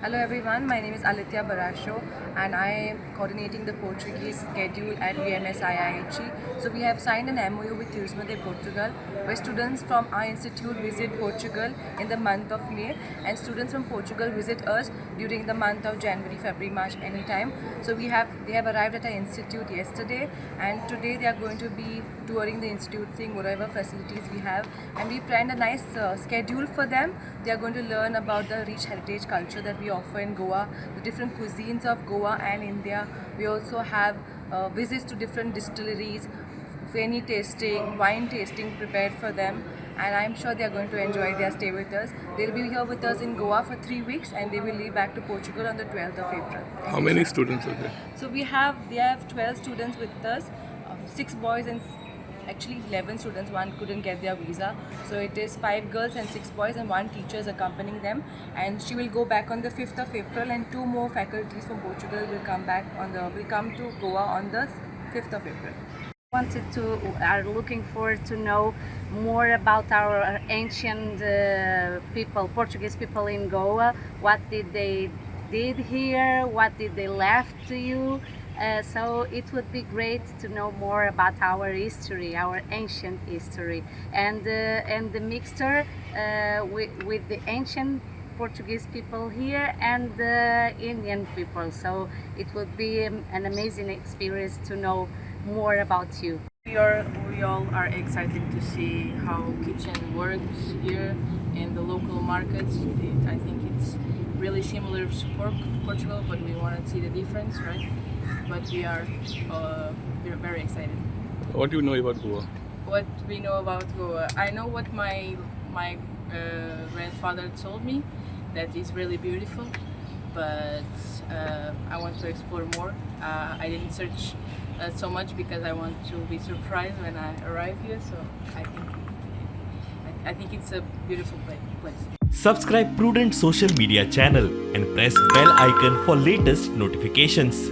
Hello everyone, my name is Alitya Barasho and I am coordinating the Portuguese schedule at VMSIIHE. So we have signed an MOU with Turismo de Portugal where students from our institute visit Portugal in the month of May and students from Portugal visit us during the month of January, February, March, anytime. So they have arrived at our institute yesterday and today they are going to be touring the institute, seeing whatever facilities we have, and we planned a nice schedule for them. They are going to learn about the rich heritage culture that we offer in Goa, the different cuisines of Goa and India. We also have visits to different distilleries, feni tasting, wine tasting prepared for them, and I'm sure they are going to enjoy their stay with us. They'll be here with us in Goa for 3 weeks and they will leave back to Portugal on the 12th of April. How many students are there? So they have 12 students with us, 6 boys and actually 11 students. One couldn't get their visa, so it is 5 girls and 6 boys and 1 teacher is accompanying them, and she will go back on the 5th of April and 2 more faculties from Portugal will come to Goa on the 5th of April. Are looking forward to know more about our ancient people, Portuguese people in Goa. What did they did here? What did they left to you? So it would be great to know more about our history, our ancient history, and the mixture with the ancient Portuguese people here and the Indian people. So it would be an amazing experience to know more about you. We all are excited to see how kitchen works here in the local markets. I think it's really similar to Portugal, but we want to see the difference, right? But we're very excited. What do you know about Goa? What we know about Goa, I know what my grandfather told me, that it's really beautiful, but I want to explore more. I didn't search so much because I want to be surprised when I arrive here. So I think it's a beautiful place. Subscribe Prudent social media channel and press bell icon for latest notifications.